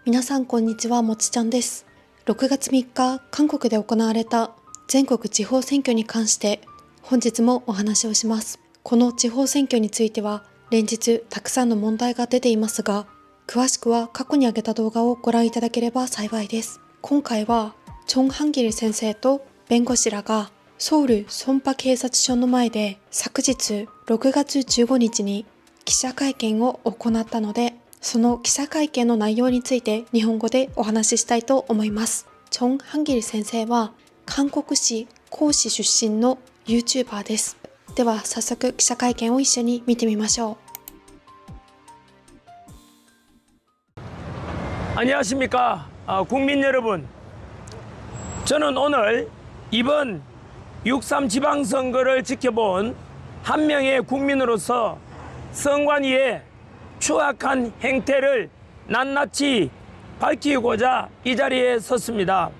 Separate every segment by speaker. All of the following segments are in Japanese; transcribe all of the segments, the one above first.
Speaker 1: 皆さんこんにちは、もちちゃんです。6月3日、韓国で行われた全国地方選挙に関して本日もお話をします。この地方選挙については連日たくさんの問題が出ていますが、詳しくは過去に上げた動画をご覧いただければ幸いです。今回はチョン・ハンギル先生と弁護士らがソウルソンパ警察署の前で昨日6月15日に記者会見を行ったので、その記者会見の内容について日本語でお話ししたいと思います。チョン・ハンギル先生は韓国市江市出身の YouTuber です。では早速記者会見を一緒に見てみましょ
Speaker 2: う。안녕하십니까 국민 여러분. 저는 오늘 이번 6.3 지방선거를 지켜본 한 명의 국민으로서 선관위의 추악한 행태를 낱낱이 밝히고자 이 자리에 섰습니다.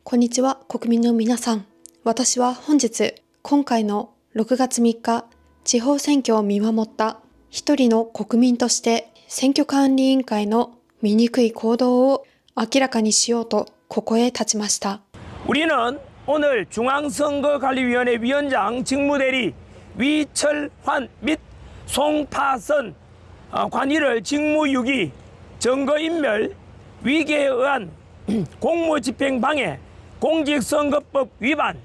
Speaker 1: こんにちは、国民の皆さん。私は本日、今回の6月3日、地方選挙を見守った一人の国民として選挙管理委員会の醜い行動を明らかにしようとここへ立ちました。
Speaker 2: 우리는 오늘 중앙선거관리위원회 위원장 직무대리 위철환 및 송파선 관이를 직무유기, 증거인멸, 위계에 의한 공무집행 방해, 공직선거법 위반,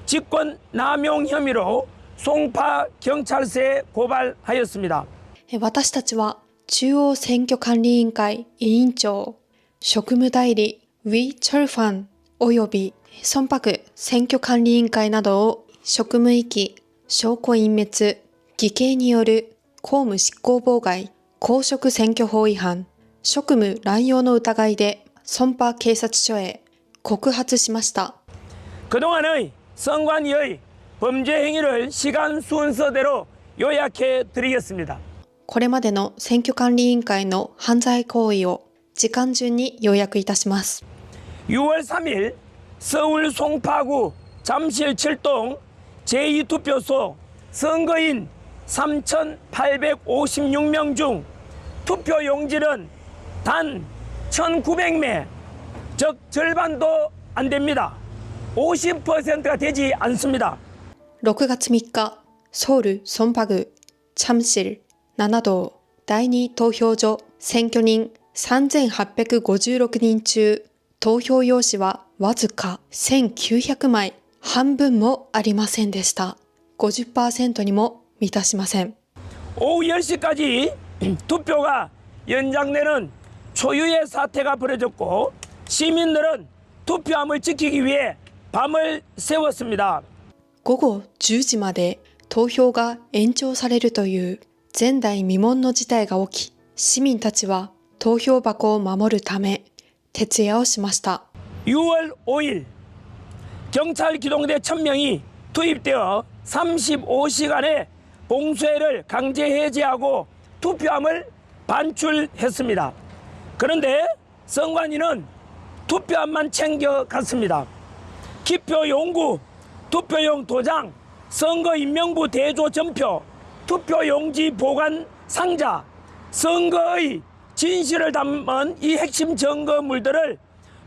Speaker 2: 직권남용 혐의로 송파경찰서에 고발하였습니다.
Speaker 1: 私たちは中央選挙管理委員会委員長、職務代理ウィ・チョルファンおよびソンパク選挙管理委員会などを職務遺棄、証拠隠滅、偽計による公務執行妨害、公職選挙法違反、職務乱用の疑いでソンパ警察署へ告発しました。
Speaker 2: 그동안의 선관위의 범죄 행위를 시간 순서대로 요약해 드리겠습니다.
Speaker 1: これまでの選挙管理委員会の犯罪行為を時間順に要約いたします。
Speaker 2: 6월 3일 서울 송파구 잠실 7동 제2투표소 선거인 3,856명 중 투표 용지는 단 1,900매, 즉 절반도 안 됩니다. 50%가 되지 않습니다.
Speaker 1: 6月3日、ソウルソンパグチャムシル7道第2投票所選挙人3856人中、投票用紙はわずか1900枚、半分もありませんでした。 50% にも満たしません。
Speaker 2: 오후 10시까지 투표가 연장되는 초유의 사태가 벌어졌고, 시민들은 투표함을 지키기 위해 밤을 새웠습니다.
Speaker 1: 午後10時まで投票が延長されるという前代未聞の事態が起き、市民たちは投票箱を守るため徹夜をしました。
Speaker 2: 6월 5일 경찰 기동대 1000명이 투입되어 35시간의 봉쇄를 강제 해제하고 투표함을 반출했습니다. 그런데 선관위는 투표함만 챙겨갔습니다. 기표 용구, 투표용 도장, 선거인명부 대조 전표, 투표용지 보관 상자, 선거의 진실을 담은 이 핵심 증거물들을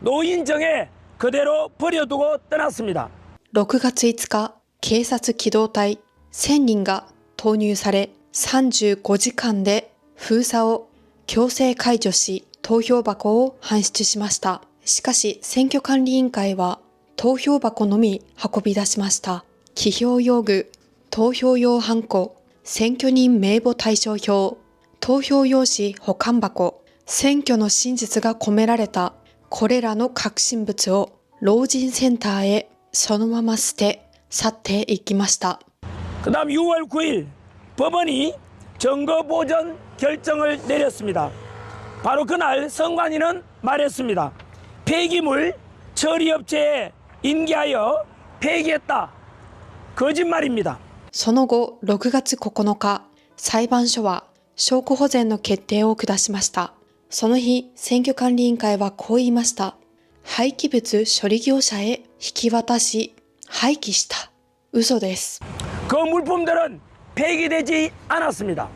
Speaker 2: 노인정에 그대로 버려두고 떠났습니다.
Speaker 1: 6月5日、警察機動隊1000人が投入され、35時間で封鎖を強制解除し、投票箱を搬出しました。しかし、選挙管理委員会は投票箱のみ運び出しました。記票用具、投票用ハンコ、選挙人名簿対照表、投票用紙保管箱、選挙の真実が込められたこれらの核心物を老人センターへそのまま捨て去っていきました。
Speaker 2: 그다음 6월 9일 법원이 증거 보전 결정을 내렸습니다. 바로 그날 선관위는 말했습니다. 폐기물 처리업체에 인계하여 폐기했다. 거짓말입니다.
Speaker 1: その後6月9日、裁判所は証拠保全の決定を下しました。その日、選挙管理委員会はこう言いました。廃棄物処理業者へ引き渡し、廃棄した。嘘です。
Speaker 2: 그 물품들은 폐기되지 않았습니다.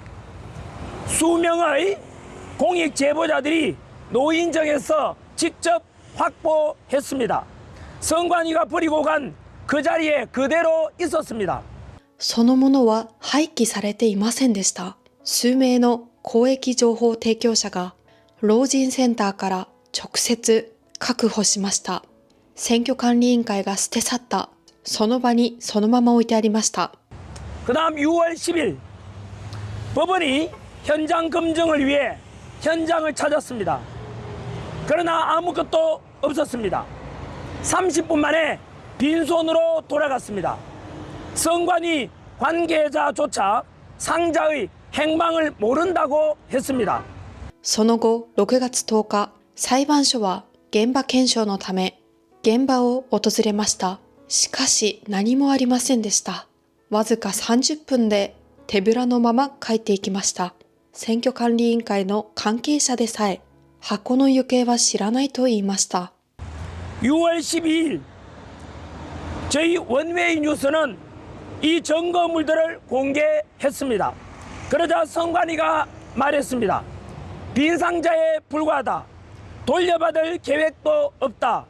Speaker 2: 수명의 공익 제보자들이 노인정에서 직접 확보했습니다. 선관위가 버리고 간 그 자리에 그대로 있었습니다.
Speaker 1: そのものは廃棄されていませんでした。数名の公益情報提供者が老人センターから直接確保しました。選挙管理委員会が捨て去ったその場にそのまま置いてありました。
Speaker 2: 그다음 6월 10일 법원이 현장 검증을 위해 현장을 찾았습니다. 그러나 아무것도 없었습니다. 30분 만에 빈손으로 돌아갔습니다. 선관위 관계자조차 상자의 행방을 모른다고 했습니다.
Speaker 1: その後、6月10日、裁判所は現場検証のため現場を訪れました。しかし何もありませんでした。わずか30分で手ぶらのまま帰っていきました。選挙管理委員会の関係者でさえ箱の行方は知らないと言いました。
Speaker 2: 6월 12일 저희 원웨이 뉴스는 이 증거물들을 공개했습니다. 그러자 선관위가 말했습니다. 빈 상자에 불과하다. 돌려받을 계획도 없다.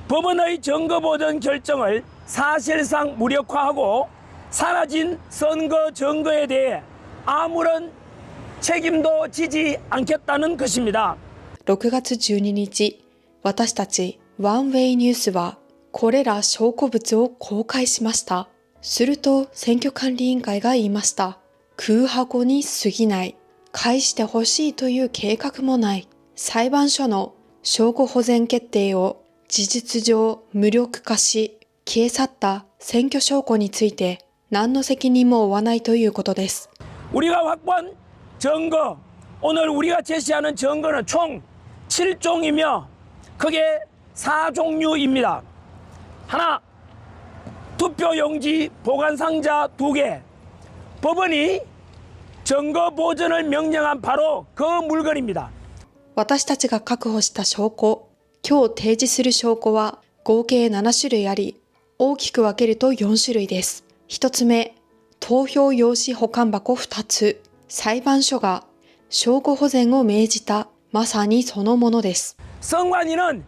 Speaker 2: 법원의 증거보전 결정을 사실상 무력화하고 사라진 선거 증거에 대해 아무런 책임도 지지 않겠다는 것입니다.
Speaker 1: 6月12日、私たちワンウェイニュースはこれら証拠物を公開しました。すると選挙管理委員会が言いました。空箱に過ぎない。返してほしいという計画もない。裁判所の証拠保全決定を事実上無力化し、消え去った選挙証拠について何の責任も負わないということです。
Speaker 2: 우리가 확보한 증거, 오늘 우리가 제시하는 증거는 총 7종이며 그게 4종류입니다. 하나, 투표용지 보관상자 2개. 법원이 증거 보존을 명령한 바로 그 물건입니다.
Speaker 1: 私たちが確保した証拠、今日提示する証拠は合計7種類あり、大きく分けると4種類です。1つ目、投票用紙保管箱2つ。裁判所が証拠保全を命じたまさにそのものです。
Speaker 2: 선관위는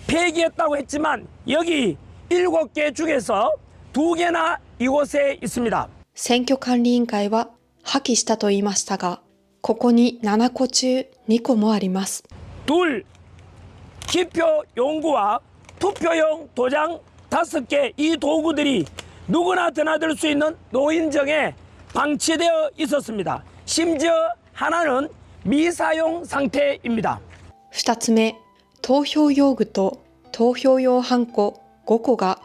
Speaker 2: 폐기했다고 했지만 여기 7개 중에서 2개나 이곳에 있습니다.
Speaker 1: 選挙管理委員会は破棄したと言いましたが、ここに7個中2個もあります。
Speaker 2: 둘, 기표 용구와 투표용 도장 5개 이 도구들이 누구나 드나들 수 있는 노인정에 방치되어 있었습니다. 심지어 하나는 미사용 상태입니다.
Speaker 1: 2つ目、投票用具と投票用ハンコ5個が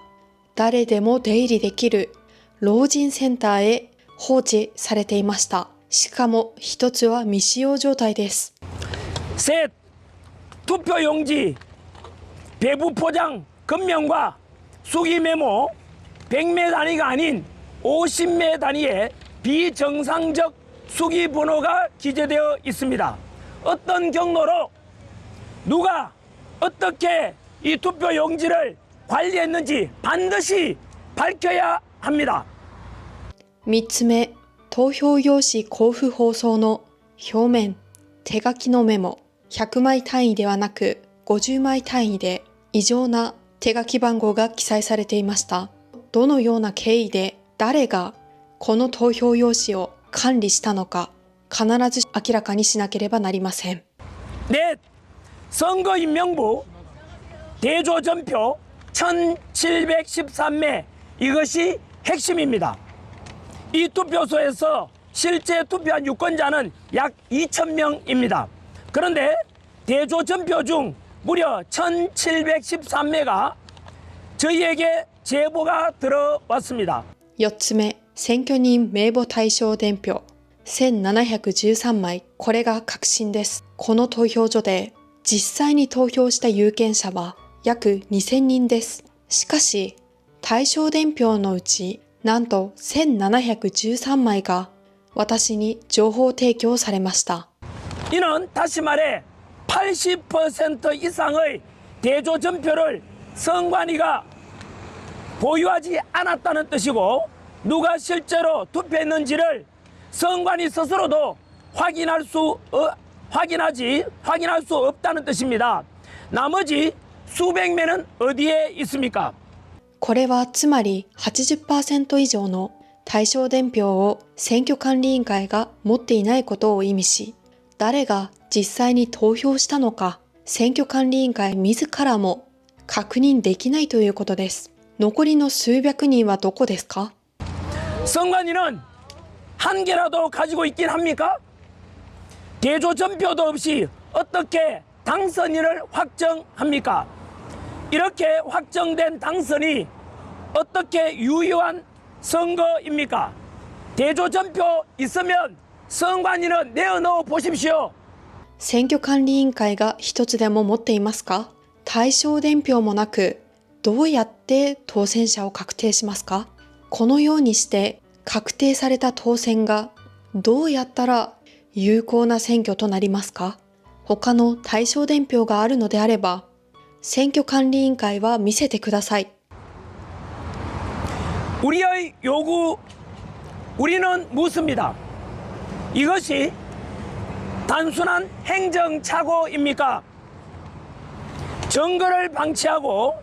Speaker 1: 誰でも出入りできる老人センターへ放置されていました。しかも1つは未使用状態です。
Speaker 2: 셋, 투표용지, 배부 포장, 금명과 수기 메모 100매 단위가 아닌 50매 단위의 비정상적 수기 번호가 기재되어 있습니다. 어떤 경로로 누가 어떻게 이 투표용지를 관리했는지 반드시 밝혀야 합니다.
Speaker 1: 3つ目、投票用紙交付放送の表面、手書きのメモ、100枚単位ではなく50枚単位で異常な手書き番号が記載されていました。どのような経緯で誰がこの投票用紙を管理したのか必ず明らかにしなければなりません。
Speaker 2: 넷, 선거인명부 대조전표 1713매 이것이 핵심입니다. 이 투표소에서 실제 투표한 유권자는 약 2,000명입니다. 그런데 대조전표 중 무려 1713매가 저희에게 제보가 들어왔습니다.
Speaker 1: 4つ目、選挙人名簿対象伝票1713枚。これが確信です。この投票所で実際に投票した有権者は約2000人です。しかし、対象伝票のうちなんと1713枚が私に情報提供されました。
Speaker 2: 이는 다시 말해 80% 이상의 대조전표를 선관위가 보유하지 않았다는 뜻이고 누가 실제로 투표했는지를 선관위 스스로도 확인할 수 확인할 수 없다는 뜻입니다. 나머지 수백名은 어디에 있습니까?
Speaker 1: これはつまり 80% 以上の対象伝票を選挙管理委員会が持っていないことを意味し、誰が実際に投票したのか選挙管理委員会自らも確認できないということです。残りの数百人はどこですか？
Speaker 2: 선관위는 한 개라도 가지고 있긴 합니까? 대조 전표도 없이 어떻게 당선인을 확정합니까? 이렇게 확정된 당선이 어떻게 유효한 선거입니까? 대조 전표 있으면 선관위는 내어넣어 보십시오.
Speaker 1: 選挙管理委員会が一つでも持っていますか？対象伝票もなく、どうやって当選者を確定しますか？このようにして確定された当選がどうやったら有効な選挙となりますか？他の対象伝票があるのであれば、選挙管理委員会は見せてください。
Speaker 2: 우리의 요구, 우리는 묻습니다. 이것이 단순한 행정착오입니까? 정거를 방치하고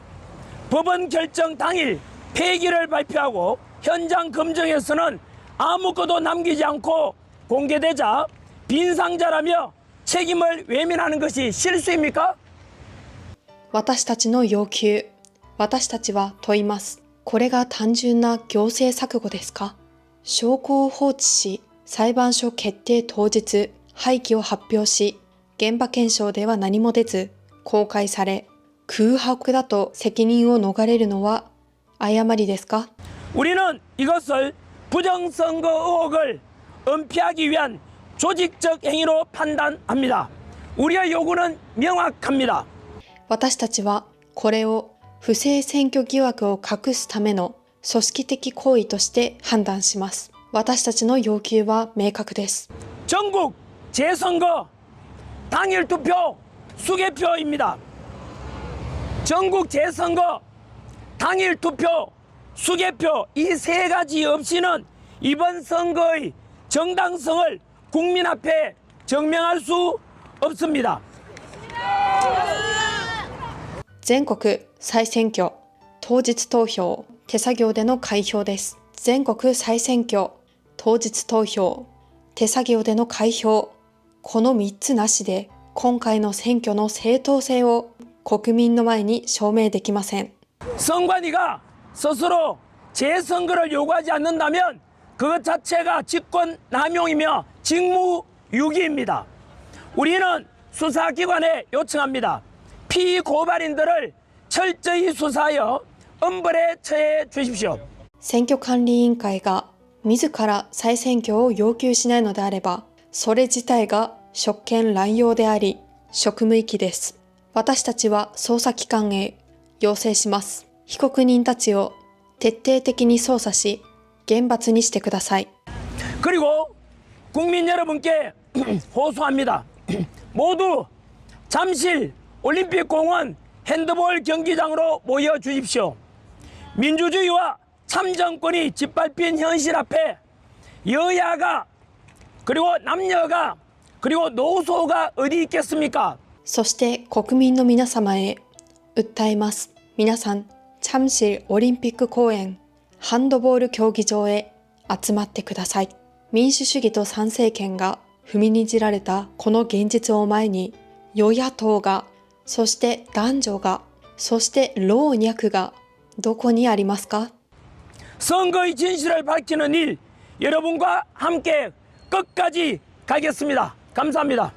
Speaker 2: 법원 결정 당일 폐기를 발표하고 현장 검증에서는 아무것도 남기지 않고 공개되자 빈상자라며 책임을 외면하는 것이 실수입니까?
Speaker 1: 私たちの要求、私たちは問います。これが単純な行政錯誤ですか？証拠を放置し、裁判所決定当日、廃棄を発表し、現場検証では何も出ず、公開され、空白だと責任を逃れるのは誤りですか？
Speaker 2: 우리는 이것을 부정선거 의혹을 은폐하기 위한 조직적 행위로 판단합니다. 우리의 요구는 명확합니다.
Speaker 1: 私たちはこれを不正選挙疑惑を隠すための組織的行為として判断します。私たちの要求は明確です。
Speaker 2: 전국 재선거 당일 투표 수개표입니다. 전국 재선거 당일 투표 수개표 이 세 가지 없이는 이번 선거의 정당성을 국민 앞에 증명할 수 없습니다.
Speaker 1: 全国再選挙当日投票手作業での開票です。全国再選挙当日投票手作業での開票、この3つなしで今回の選挙の正当性を国民の前に証明できません。
Speaker 2: 선관위가 스스로 재선거를 요구하지 않는다면 그것 자체가 직권남용이며 직무유기입니다. 우리는 수사기관에 요청합니다. 피고발인들을 철저히 수사하여 엄벌에 처해 주십시오.
Speaker 1: 選挙管理委員会が自ら再選挙を要求しないのであれば、それ自体が職権乱用であり、職務遺棄です。私たちは捜査機関へ要請します。被告人たちを徹底的に捜査し、厳罰にしてください。
Speaker 2: 그리고 국민 여러분께 호소합니다. 모두 잠실 올림픽공원 핸드볼 경기장으로 모여 주십시오. 민주주의와 참정권이 짓밟힌 현실 앞에 여야가 그리고 남녀가 그리고 노소가 어디 있겠습니까?
Speaker 1: そして国民の皆様へ訴えます。皆さん、チャムシルオリンピック公園ハンドボール競技場へ集まってください。民主主義と参政権が踏みにじられたこの現実を前に、与野党が、そして男女が、そして老若がどこにありますか？
Speaker 2: 선거의 진실을 밝히는 일 여러분과 함께 끝까지 가겠습니다. 감사합니다.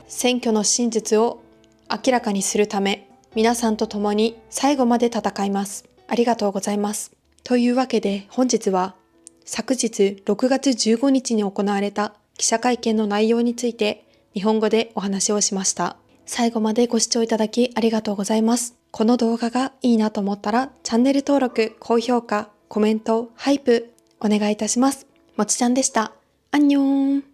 Speaker 1: 選挙の真実を明らかにするため、皆さんと共に最後まで戦います。ありがとうございます。というわけで本日は昨日6月15日に行われた記者会見の内容について日本語でお話をしました。最後までご視聴いただきありがとうございます。この動画がいいなと思ったらチャンネル登録、高評価、コメント、ハイプお願いいたします。もちちゃんでした。アンニョン。